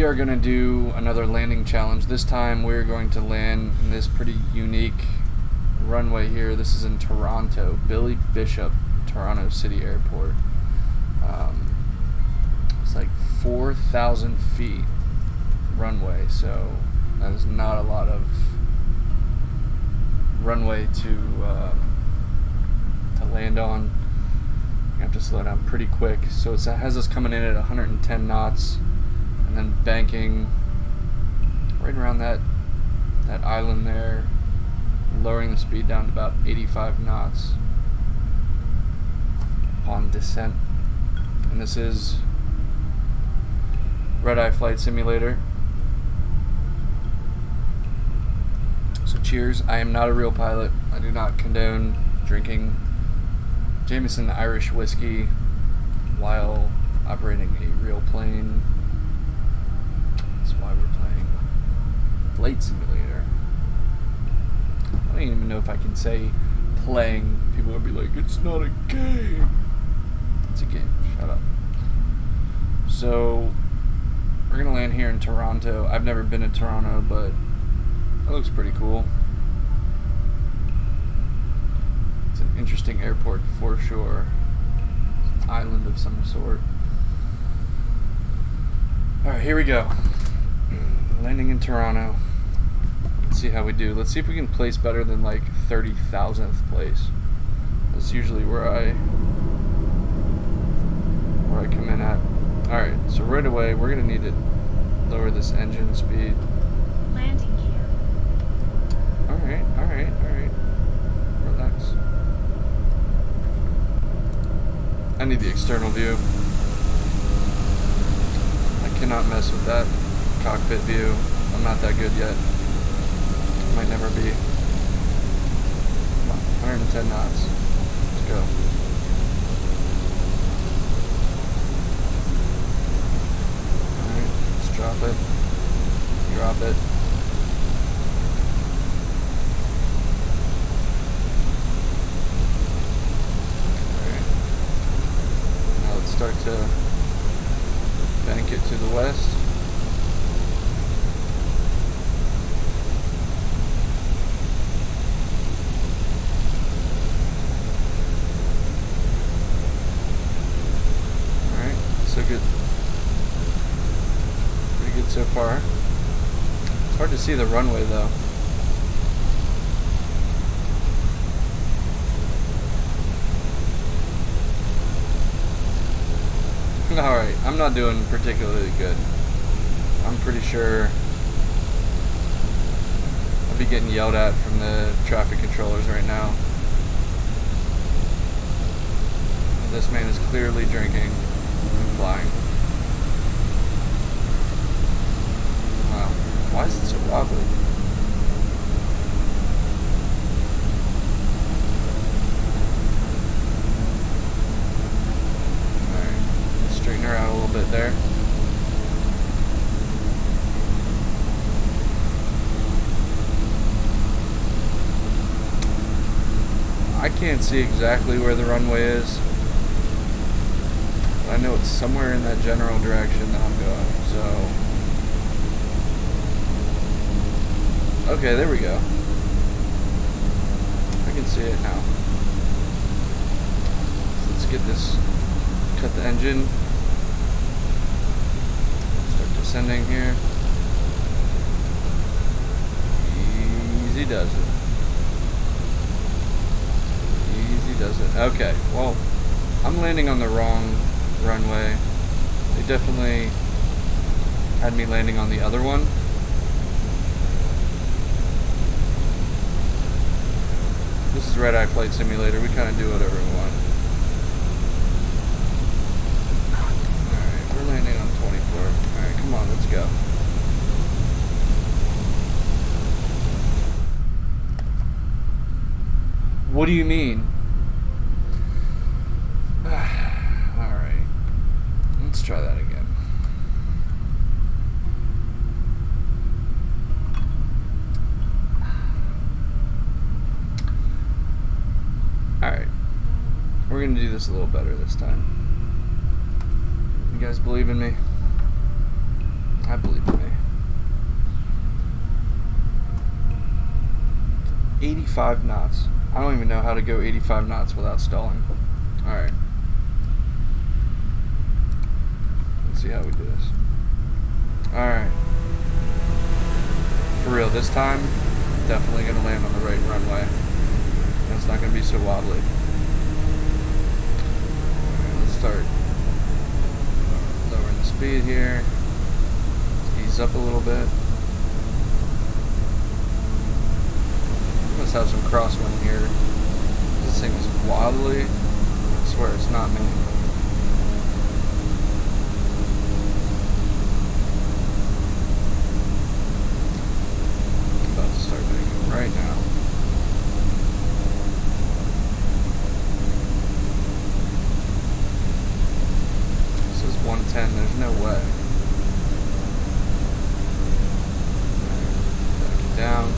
we are going to do another landing challenge. This time we're going to land in this pretty unique runway here. This is in Toronto, Billy Bishop, Toronto City Airport. It's like 4,000 feet runway, so that is not a lot of runway to land on. You have to slow down pretty quick. So it has us coming in at 110 knots and then banking right around that island there, lowering the speed down to about 85 knots upon descent. And this is RedEye Flight Simulator. So cheers. I am not a real pilot. I do not condone drinking Jameson Irish whiskey while operating a real plane. That's why we're playing Flight Simulator. I don't even know if I can say playing. People will be like, it's not a game. It's a game. Shut up. So we're gonna land here in Toronto. I've never been to Toronto, but it looks pretty cool. It's an interesting airport for sure. It's an island of some sort. Alright, here we go. Landing in Toronto. Let's see how we do. Let's see if we can place better than like 30,000th place. That's usually where I come in at. Alright, so right away we're gonna need to lower this engine speed. Landing gear. Alright. Relax. I need the external view. I cannot mess with that cockpit view. I'm not that good yet. Might never be. Come on, 110 knots. Let's go. Alright, let's drop it. Drop it. Alright. Now let's start to bank it to the west. So good. Pretty good so far. It's hard to see the runway though. Alright, I'm not doing particularly good. I'm pretty sure I'll be getting yelled at from the traffic controllers right now. This man is clearly drinking. Flying. Wow. Why is it so wobbly? Alright. Straighten her out a little bit there. I can't see exactly where the runway is. I know it's somewhere in that general direction that I'm going, so... Okay, there we go. I can see it now. So let's get this... Cut the engine. Start descending here. Easy does it. Easy does it. Okay, well, I'm landing on the wrong runway. They definitely had me landing on the other one. This is RedEye Flight Simulator. We kind of do whatever we want. Alright, we're landing on 24. Alright, come on, let's go. What do you mean? Let's try that again. Alright. We're going to do this a little better this time. You guys believe in me? I believe in me. 85 knots. I don't even know how to go 85 knots without stalling. Alright. Let's see how we do this. Alright. For real, this time, definitely going to land on the right runway. And it's not going to be so wobbly. Alright, let's start lowering the speed here. Let's ease up a little bit. Must have some crosswind here. This thing is wobbly. I swear it's not me. I'm about to start doing it right now. This is 110. There's no way. Back it down.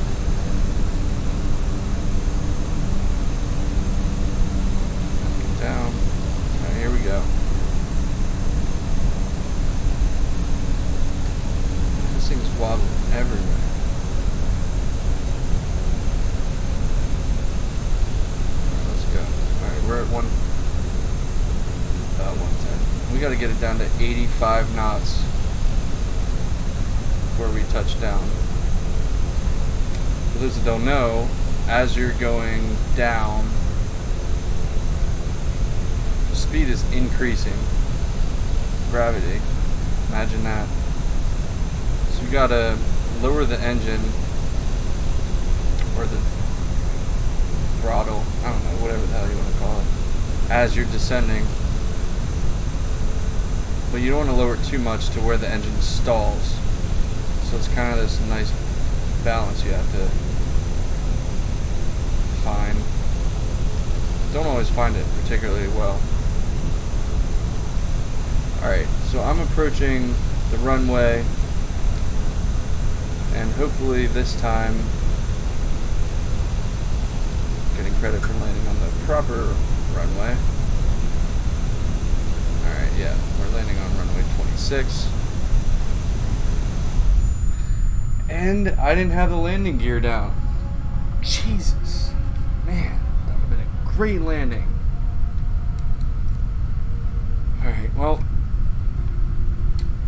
Down. Alright, here we go. This thing's wobbling everywhere. Alright, let's go. Alright, we're at 110. We gotta get it down to 85 knots before we touch down. For those that don't know, as you're going down, speed is increasing. Gravity. Imagine that. So you gotta lower the engine or the throttle, I don't know, whatever the hell you want to call it, as you're descending. But you don't want to lower it too much to where the engine stalls. So it's kind of this nice balance you have to find. Don't always find it particularly well. Alright, so I'm approaching the runway, and hopefully this time getting credit for landing on the proper runway. Alright, yeah, we're landing on runway 26. And I didn't have the landing gear down. Jesus. Man, that would have been a great landing. Alright, well,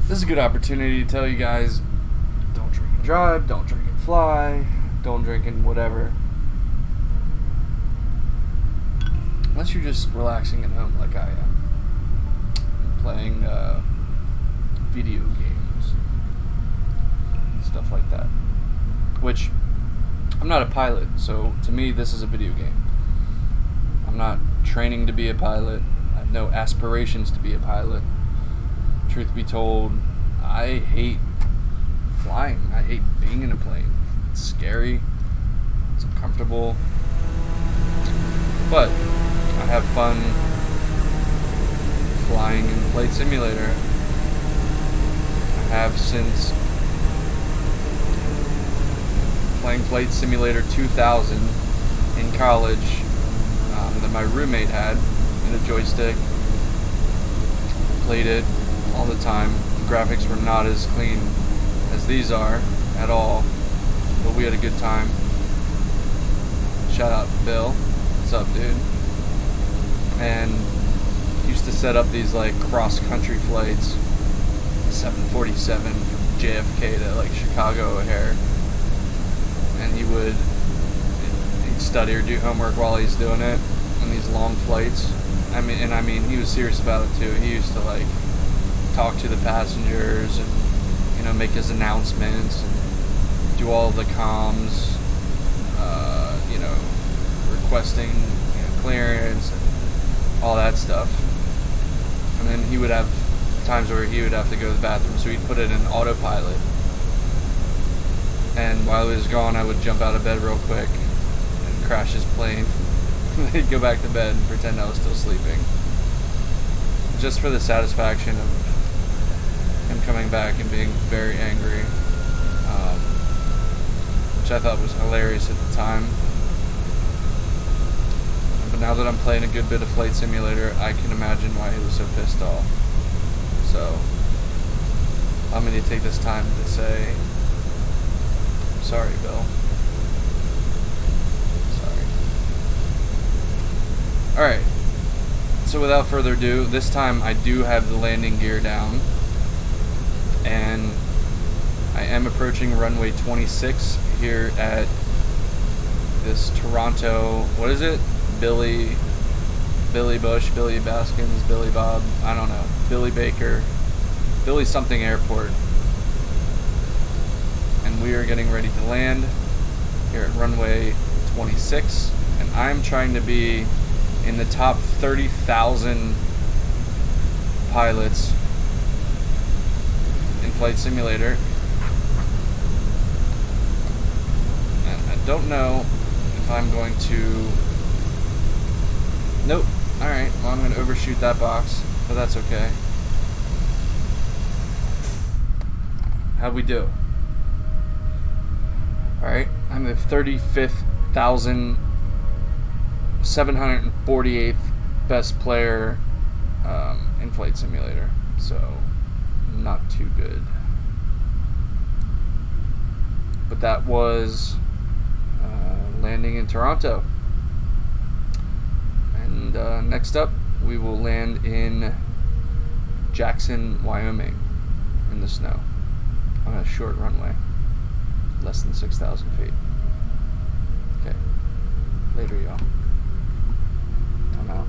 this is a good opportunity to tell you guys, don't drink and drive, don't drink and fly, don't drink and whatever. Unless you're just relaxing at home like I am. Playing video games, stuff like that. Which, I'm not a pilot, so to me this is a video game. I'm not training to be a pilot. I have no aspirations to be a pilot. Truth be told, I hate flying. I hate being in a plane. It's scary. It's uncomfortable. But I have fun flying in Flight Simulator. I have since playing Flight Simulator 2000 in college that my roommate had in a joystick. I played it all the time. The graphics were not as clean as these are at all, but we had a good time. Shout out to Bill. What's up, dude? And used to set up these like cross-country flights, 747 from JFK to like Chicago O'Hare, and he'd study or do homework while he's doing it on these long flights. I mean, he was serious about it too. He used to like talk to the passengers and, you know, make his announcements and do all the comms, you know, requesting, you know, clearance and all that stuff. And then he would have times where he would have to go to the bathroom, so he'd put it in autopilot. And while he was gone, I would jump out of bed real quick and crash his plane. He'd go back to bed and pretend I was still sleeping, just for the satisfaction of him coming back and being very angry, which I thought was hilarious at the time. But now that I'm playing a good bit of Flight Simulator, I can imagine why he was so pissed off. So allow me to take this time to say, I'm sorry, Bill. Sorry. Alright. So without further ado, this time I do have the landing gear down. And I am approaching runway 26 here at this Toronto, what is it? Billy Bush, Billy Baskins, Billy Bob, I don't know, Billy Baker, Billy something airport. And we are getting ready to land here at runway 26. And I'm trying to be in the top 30,000 pilots in Flight Simulator. And I don't know if I'm going to... Nope. Alright, well, I'm going to overshoot that box, but that's okay. How'd we do? Alright, I'm the 35,748th best player in Flight Simulator, so not too good. But that was landing in Toronto. And next up, we will land in Jackson, Wyoming, in the snow on a short runway, less than 6,000 feet. Okay, later, y'all. I'm out.